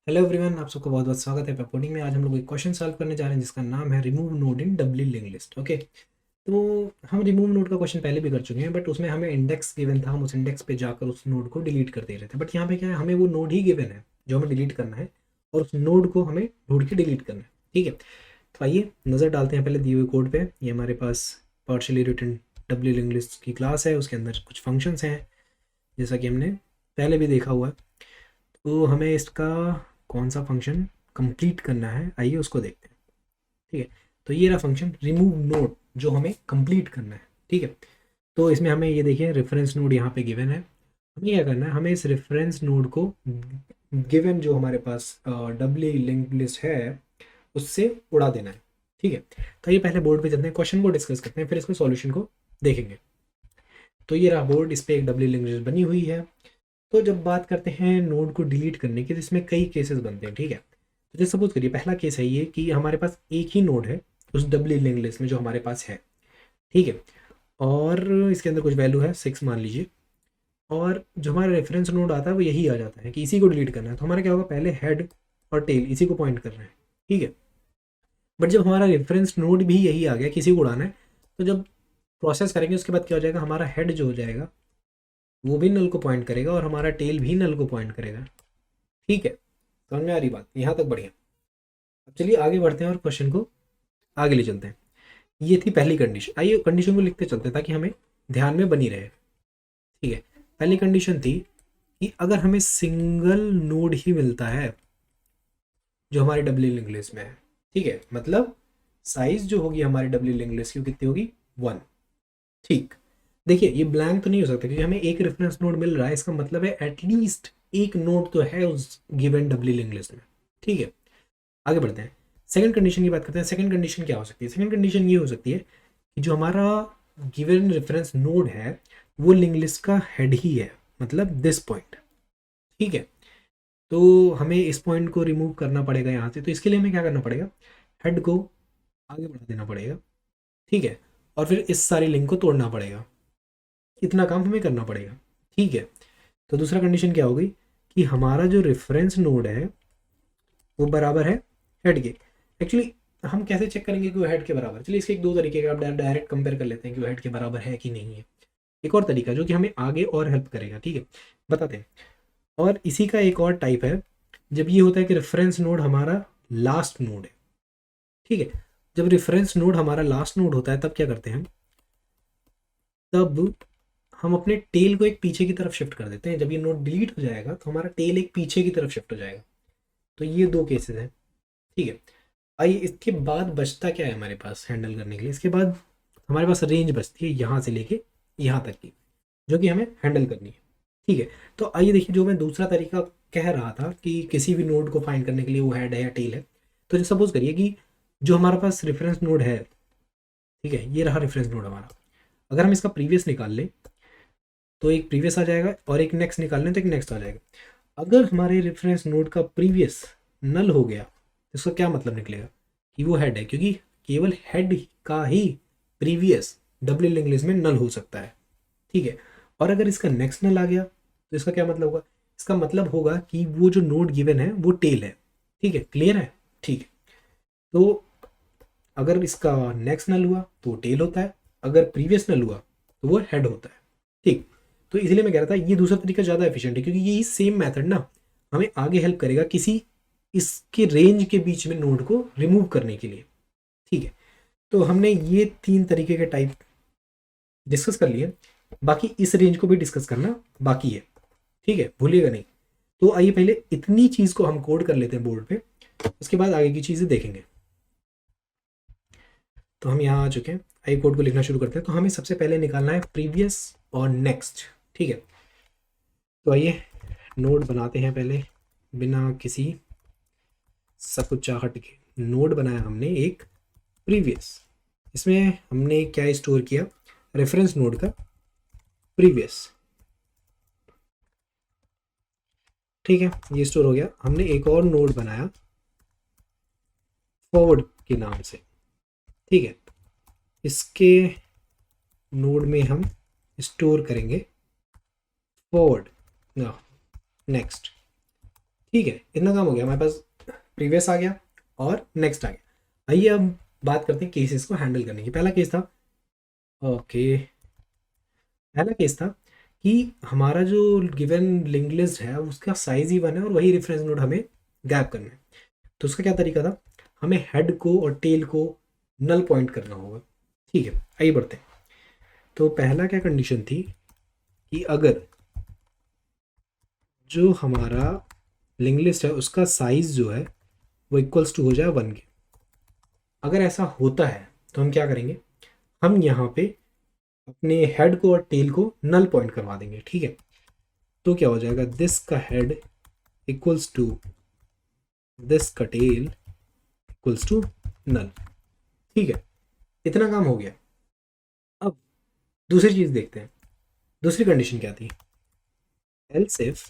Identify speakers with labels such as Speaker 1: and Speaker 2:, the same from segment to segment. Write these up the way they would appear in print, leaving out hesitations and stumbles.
Speaker 1: Hello everyone, आप सबका बहुत बहुत स्वागत है पेपोडिंग में। आज हम लोग एक क्वेश्चन सॉल्व करने जा रहे हैं जिसका नाम है remove node in W link list. Okay, तो हम रिमूव नोड का क्वेश्चन पहले भी कर चुके हैं, बट उसमें हमें इंडेक्स गिवन था, हम उस इंडेक्स पे जाकर उस नोड को डिलीट कर दे रहे थे। बट यहाँ पे क्या है, हमें वो नोड ही गिवन है जो हमें डिलीट करना है, और उस नोड को हमें ढूंढ के डिलीट करना है। ठीक है, तो आइए नज़र डालते हैं पहले दिए हुए कोड पे। ये हमारे पास partially written doubly link list की क्लास है, उसके अंदर कुछ फंक्शंस हैं जैसा कि हमने पहले भी देखा हुआ है। तो हमें इसका कौन सा फंक्शन कंप्लीट करना है, आइए उसको देखते हैं। ठीक है, तो ये रहा फंक्शन रिमूव नोड जो हमें कंप्लीट करना है। ठीक है, तो इसमें हमें ये देखिए रेफरेंस नोड यहाँ पे गिवन है। हमें क्या करना है, हमें इस रेफरेंस नोड को गिवन जो हमारे पास डब्ल्यू लिंक लिस्ट है उससे उड़ा देना है। ठीक है, तो ये पहले बोर्ड पे चलते हैं, क्वेश्चन को डिस्कस करते हैं, फिर इसके सॉल्यूशन को देखेंगे। तो ये रहा बोर्ड, इस पर एक डब्ल्यू लिंक लिस्ट बनी हुई है। तो जब बात करते हैं नोड को डिलीट करने की, तो इसमें कई केसेस बनते हैं। ठीक है, तो जैसे सपोज करिए पहला केस है ये कि हमारे पास एक ही नोड है उस डब्ल्यू लिंक लिस्ट में जो हमारे पास है। ठीक है, और इसके अंदर कुछ वैल्यू है 6 मान लीजिए, और जो हमारा रेफरेंस नोड आता है वो यही आ जाता है कि इसी को डिलीट करना है। तो हमारा क्या होगा, पहले हेड और टेल इसी को पॉइंट कर रहे हैं। ठीक है, बट जब हमारा रेफरेंस नोड भी यही आ गया, किसी को उड़ाना है, तो जब प्रोसेस करेंगे उसके बाद क्या हो जाएगा, हमारा हेड जो हो जाएगा वो भी नल को पॉइंट करेगा और हमारा टेल भी नल को पॉइंट करेगा। ठीक है, समझ में आ रही बात, यहाँ तक बढ़िया। अब चलिए आगे बढ़ते हैं और क्वेश्चन को आगे ले चलते हैं। ये थी पहली कंडीशन, आइए कंडीशन को लिखते चलते हैं ताकि हमें ध्यान में बनी रहे। ठीक है, पहली कंडीशन थी कि अगर हमें सिंगल नोड ही मिलता है जो हमारे डब्ल्यू लिंक लिस्ट में है। ठीक है, मतलब साइज जो होगी हमारे डब्ल्यू लिंक लिस्ट की कितनी होगी, 1। ठीक, देखिए ये ब्लैंक तो नहीं हो सकता क्योंकि हमें एक रेफरेंस नोड मिल रहा है, इसका मतलब है एटलीस्ट एक नोड तो है उस गिवन डब्ल्यू लिंक लिस्ट में। ठीक है, आगे बढ़ते हैं, सेकंड कंडीशन की बात करते हैं। सेकंड कंडीशन क्या हो सकती है, सेकंड कंडीशन ये हो सकती है कि जो हमारा गिवन रेफरेंस नोड है वो लिंक लिस्ट का हेड ही है, मतलब दिस पॉइंट। ठीक है, तो हमें इस पॉइंट को रिमूव करना पड़ेगा यहाँ से, तो इसके लिए हमें क्या करना पड़ेगा, हेड को आगे बढ़ा देना पड़ेगा। ठीक है, और फिर इस सारी लिंक को तोड़ना पड़ेगा, इतना काम हमें करना पड़ेगा। ठीक है, तो दूसरा कंडीशन क्या हो गई कि हमारा जो रेफरेंस नोड है वो बराबर है हेड के। एक्चुअली हम कैसे चेक करेंगे कि वो हेड के बराबर, चलिए इसके एक दो तरीके का, आप डायरेक्ट कंपेयर कर लेते हैं कि वो हेड के बराबर है कि नहीं है। एक और तरीका जो कि हमें आगे और हेल्प करेगा, ठीक है, बताते हैं। और इसी का एक और टाइप है जब ये होता है कि रेफरेंस नोड हमारा लास्ट नोड है। ठीक है, जब रेफरेंस नोड हमारा लास्ट नोड होता है तब क्या करते हैं, तब हम अपने टेल को एक पीछे की तरफ शिफ्ट कर देते हैं। जब ये नोड डिलीट हो जाएगा तो हमारा टेल एक पीछे की तरफ शिफ्ट हो जाएगा। तो ये दो केसेस हैं। ठीक है, आइए इसके बाद बचता क्या है हमारे पास हैंडल करने के लिए, इसके बाद हमारे पास रेंज बचती है यहाँ से लेके यहाँ तक की, जो कि हमें हैंडल करनी है। ठीक है, तो आइए देखिए, जो मैं दूसरा तरीका कह रहा था कि किसी भी नोड को फाइंड करने के लिए वो हेड है या टेल है, तो सपोज करिए कि जो हमारे पास रेफरेंस नोड है, ठीक है, ये रहा रेफरेंस नोड हमारा, अगर हम इसका प्रीवियस निकाल लें तो एक प्रीवियस आ जाएगा, और एक नेक्स्ट निकाल लें तो एक नेक्स्ट आ जाएगा। अगर हमारे रेफरेंस नोड का प्रीवियस नल हो गया तो इसका क्या मतलब निकलेगा कि वो हेड है, क्योंकि केवल हेड का ही प्रीवियस डब्ल्यू लिंक लिस्ट में नल हो सकता है। ठीक है, और अगर इसका नेक्स्ट नल आ गया तो इसका क्या मतलब होगा, इसका मतलब होगा कि वो जो नोड गिवन है वो टेल है। ठीक है, क्लियर है। ठीक है, तो अगर इसका नेक्स्ट नल हुआ तो वो टेल होता है, अगर प्रीवियस नल हुआ तो वो हेड होता है। ठीक, तो इसलिए मैं कह रहा था ये दूसरा तरीका ज़्यादा एफिशिएंट है, क्योंकि यही सेम मेथड ना हमें आगे हेल्प करेगा किसी इसके रेंज के बीच में नोड को रिमूव करने के लिए। ठीक है, तो हमने ये तीन तरीके के टाइप डिस्कस कर लिए, बाकी इस रेंज को भी डिस्कस करना बाकी है। ठीक है, भूलिएगा नहीं। तो आइए पहले इतनी चीज़ को हम कोड कर लेते हैं बोर्ड पे, उसके बाद आगे की चीज़ें देखेंगे। तो हम यहाँ आ चुके हैं, आइए कोड को लिखना शुरू करते हैं। तो हमें सबसे पहले निकालना है प्रीवियस और नेक्स्ट। ठीक है, तो आइए नोड बनाते हैं पहले, बिना किसी सकुचाहट के नोड बनाया हमने एक प्रीवियस। इसमें हमने क्या स्टोर किया, रेफरेंस नोड का प्रीवियस। ठीक है, ये स्टोर हो गया। हमने एक और नोड बनाया फॉरवर्ड के नाम से। ठीक है, इसके नोड में हम स्टोर करेंगे फॉरवर्ड नेक्स्ट। ठीक है, इतना काम हो गया हमारे पास, प्रीवियस आ गया और नेक्स्ट आ गया। आइए अब बात करते हैं केसेस को हैंडल करने की। पहला केस था, ओके, पहला केस था कि हमारा जो गिवन लिंक लिस्ट है उसका साइज ही 1 है और वही रेफरेंस नोड हमें गैप करना है। तो उसका क्या तरीका था, हमें हेड को और टेल को नल पॉइंट करना होगा। ठीक है, आइए बढ़ते हैं। तो पहला क्या कंडीशन थी कि अगर जो हमारा लिंक लिस्ट है उसका साइज जो है वो इक्वल्स टू हो जाए 1 के। अगर ऐसा होता है तो हम क्या करेंगे, हम यहाँ पे अपने हेड को और टेल को नल पॉइंट करवा देंगे। ठीक है, तो क्या हो जाएगा, दिस का हेड इक्वल्स टू दिस का टेल इक्वल्स टू नल। ठीक है, इतना काम हो गया। अब दूसरी चीज देखते हैं, दूसरी कंडीशन क्या थी, एल्स इफ,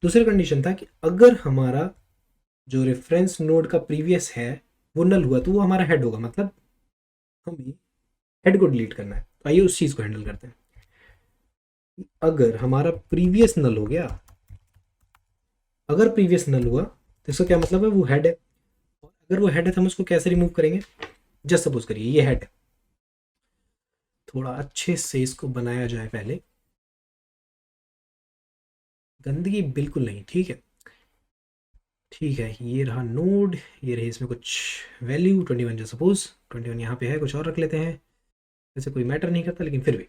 Speaker 1: दूसरी कंडीशन था कि अगर हमारा जो रेफरेंस नोड का प्रीवियस है वो नल हुआ तो वो हमारा हेड होगा, मतलब हमें हेड को डिलीट करना है। तो आइए उस चीज को हैंडल करते हैं। अगर हमारा प्रीवियस नल हो गया, अगर प्रीवियस नल हुआ तो इसका क्या मतलब है, वो हेड है। और अगर वो हेड है तो हम उसको कैसे रिमूव करेंगे, जस्ट सपोज करिए ये हेड है, थोड़ा अच्छे से इसको बनाया जाए पहले, गंदगी बिल्कुल नहीं। ठीक है, ठीक है, ये रहा नोड, ये रही इसमें कुछ वैल्यू 21 जो सपोज 21 यहाँ पे है, कुछ और रख लेते हैं, वैसे कोई मैटर नहीं करता लेकिन फिर भी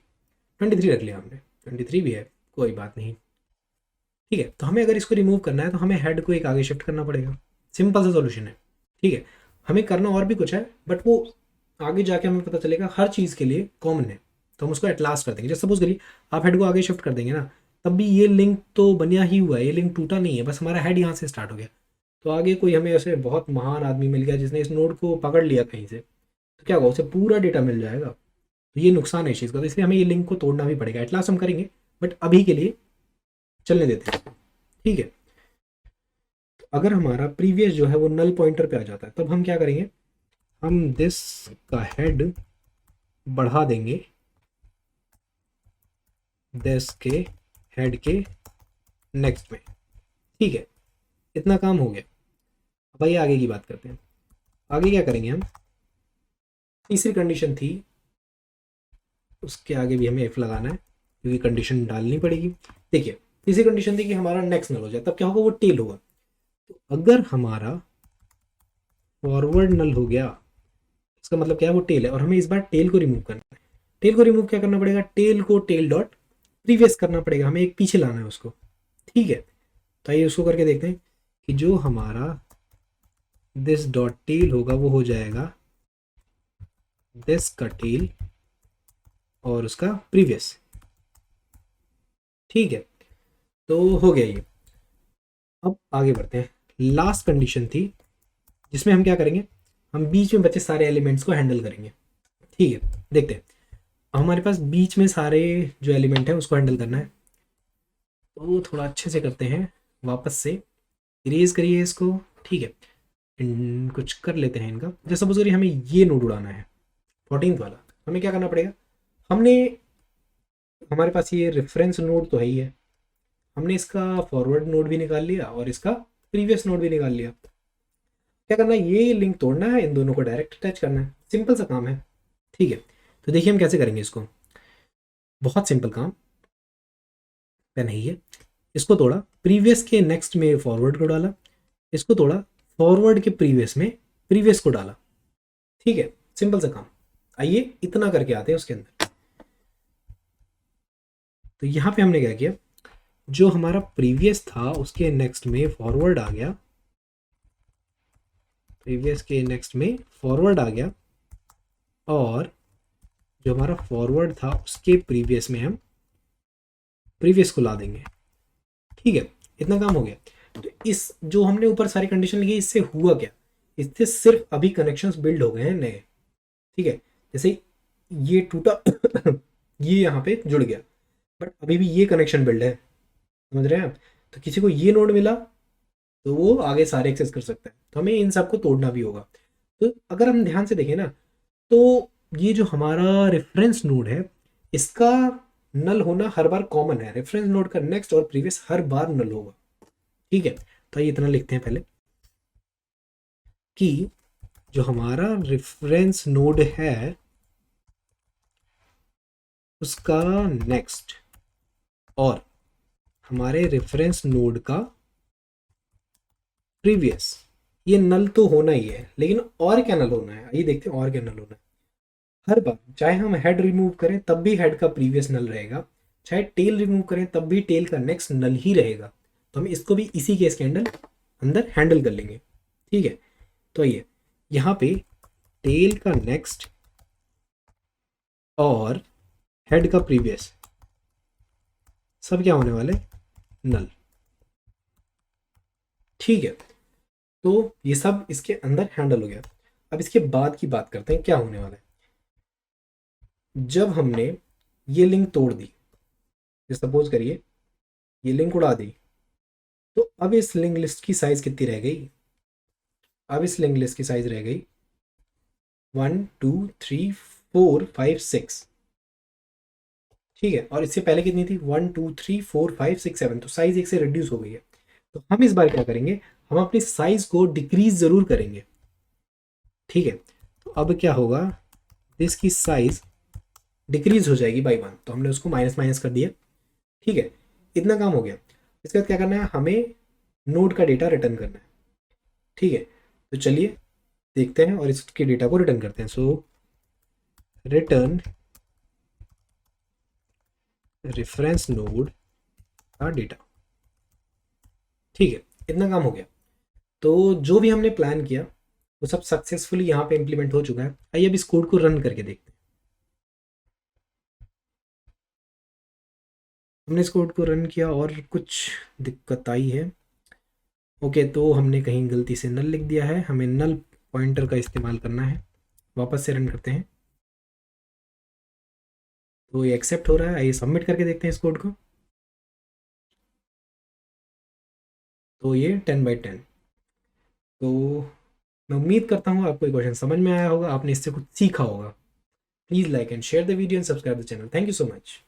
Speaker 1: 23 रख लिया हमने, 23 भी है, कोई बात नहीं। ठीक है, तो हमें अगर इसको रिमूव करना है तो हमें हेड को एक आगे शिफ्ट करना पड़ेगा, सिंपल सा सॉल्यूशन है। ठीक है, हमें करना और भी कुछ है बट वो आगे जाके हमें पता चलेगा, हर चीज़ के लिए कॉमन है तो हम उसको एट लास्ट कर देंगे। जैसे सपोज करिए आप हेड को आगे शिफ्ट कर देंगे ना, तब भी ये लिंक तो बनिया ही हुआ है, ये लिंक टूटा नहीं है, बस हमारा हेड यहाँ से स्टार्ट हो गया। तो आगे कोई हमें ऐसे बहुत महान आदमी मिल गया जिसने इस नोड को पकड़ लिया कहीं से, तो क्या होगा, उसे पूरा डेटा मिल जाएगा। तो ये नुकसान है इस चीज़ का, तो इसलिए हमें ये लिंक को तोड़ना भी पड़ेगा, एट लास्ट हम करेंगे बट अभी के लिए चलने देते हैं। ठीक है, तो अगर हमारा प्रीवियस जो है वो नल पॉइंटर पे आ जाता है तब हम क्या करेंगे, हम दिस का हेड बढ़ा देंगे दिस के हेड के नेक्स्ट में। ठीक है, इतना काम हो गया। अब आइए आगे की बात करते हैं। आगे क्या करेंगे हम, तीसरी कंडीशन थी, उसके आगे भी हमें इफ लगाना है क्योंकि कंडीशन डालनी पड़ेगी। देखिए तीसरी कंडीशन थी कि हमारा नेक्स्ट नल हो जाए, तब क्या होगा, वो टेल होगा। तो अगर हमारा फॉरवर्ड नल हो गया, इसका मतलब क्या है, वो टेल है और हमें इस बार टेल को रिमूव करना है। टेल को रिमूव क्या करना पड़ेगा, टेल को टेल डॉट प्रीवियस करना पड़ेगा, हमें एक पीछे लाना है उसको। ठीक है, तो आइए उसको करके देखते हैं कि जो हमारा दिस डॉट टेल होगा वो हो जाएगा दिस का टेल और उसका प्रीवियस। ठीक है, तो हो गया ये। अब आगे बढ़ते हैं, लास्ट कंडीशन थी जिसमें हम क्या करेंगे, हम बीच में बचे सारे एलिमेंट्स को हैंडल करेंगे। ठीक है, देखते हैं। अब हमारे पास बीच में सारे जो एलिमेंट हैं उसको हैंडल करना है, तो थोड़ा अच्छे से करते हैं, वापस से इरेज करिए इसको। ठीक है, कुछ कर लेते हैं इनका। जैसे सपोज करिए हमें ये नोड उड़ाना है 14th वाला, हमें क्या करना पड़ेगा, हमने, हमारे पास ये रेफरेंस नोड तो है ही है, हमने इसका फॉरवर्ड नोड भी निकाल लिया और इसका प्रीवियस नोड भी निकाल लिया। क्या करना है, ये लिंक तोड़ना है, इन दोनों को डायरेक्ट अटैच करना है, सिंपल सा काम है। ठीक है, तो देखिए हम कैसे करेंगे इसको, बहुत सिंपल काम, पेन है ये, इसको तोड़ा प्रीवियस के नेक्स्ट में फॉरवर्ड को डाला, इसको तोड़ा फॉरवर्ड के प्रीवियस में प्रीवियस को डाला। ठीक है, सिंपल सा काम। आइए इतना करके आते हैं उसके अंदर। तो यहाँ पे हमने क्या किया, जो हमारा प्रीवियस था उसके नेक्स्ट में फॉरवर्ड आ गया, प्रीवियस के नेक्स्ट में फॉरवर्ड आ गया, और जो हमारा फॉरवर्ड था उसके प्रीवियस में हम प्रीवियस को ला देंगे। ठीक है, इतना काम हो गया। तो इस जो हमने ऊपर सारी कंडीशन लिखी इससे हुआ क्या, इससे सिर्फ अभी कनेक्शंस बिल्ड हो गए हैं नए। ठीक है, जैसे ये टूटा ये यहाँ पे जुड़ गया बट अभी भी ये कनेक्शन बिल्ड है, समझ रहे हैं आप। तो किसी को ये नोड मिला तो वो आगे सारे एक्सेस कर सकता है, तो हमें इन सबको तोड़ना भी होगा। तो अगर हम ध्यान से देखें ना, तो ये जो हमारा रेफरेंस नोड है इसका नल होना हर बार कॉमन है, रेफरेंस नोड का नेक्स्ट और प्रीवियस हर बार नल होगा। ठीक है, तो ये इतना लिखते हैं पहले कि जो हमारा रेफरेंस नोड है उसका नेक्स्ट और हमारे रेफरेंस नोड का प्रीवियस, ये नल तो होना ही है, लेकिन और क्या नल होना है, आइए देखते हैं और क्या नल होना है। हर बार चाहे हम हेड रिमूव करें तब भी हेड का प्रीवियस नल रहेगा, चाहे टेल रिमूव करें तब भी टेल का नेक्स्ट नल ही रहेगा। तो हम इसको भी इसी केस के अंदर हैंडल कर लेंगे। ठीक है, तो आइए यहाँ पे टेल का नेक्स्ट और हेड का प्रीवियस सब क्या होने वाले, नल। ठीक है, तो ये सब इसके अंदर हैंडल हो गया। अब इसके बाद की बात करते हैं क्या होने वाला है। जब हमने ये लिंक तोड़ दी, सपोज करिए ये लिंक उड़ा दी, तो अब इस लिंक लिस्ट की साइज कितनी रह गई, अब इस लिंक लिस्ट की साइज रह गई 1 2 3 4 5 6। ठीक है, और इससे पहले कितनी थी 1 2 3 4 5 6 7, तो साइज एक से रिड्यूस हो गई है। तो हम इस बार क्या करेंगे, हम अपनी साइज को डिक्रीज जरूर करेंगे। ठीक है, तो अब क्या होगा, इसकी साइज डिक्रीज हो जाएगी बाई 1, तो हमने उसको माइनस माइनस कर दिया। ठीक है, इतना काम हो गया। इसके बाद क्या करना है, हमें नोड का डेटा रिटर्न करना है। ठीक है, तो चलिए देखते हैं और इसके डेटा को रिटर्न करते हैं। सो रिटर्न रेफरेंस नोड का डेटा। ठीक है, इतना काम हो गया। तो जो भी हमने प्लान किया वो सब सक्सेसफुली यहाँ पे इम्प्लीमेंट हो चुका है। आइए अब इस कोड को रन करके देखते हैं। हमने इस कोड को रन किया और कुछ दिक्कत आई है। ओके, तो हमने कहीं गलती से नल लिख दिया है, हमें नल पॉइंटर का इस्तेमाल करना है। वापस से रन करते हैं, तो ये एक्सेप्ट हो रहा है। आइए सबमिट करके देखते हैं इस कोड को। तो ये 10/10। तो मैं उम्मीद करता हूँ आपको ये क्वेश्चन समझ में आया होगा, आपने इससे कुछ सीखा होगा। Please like and share the video and subscribe the channel. Thank you so much.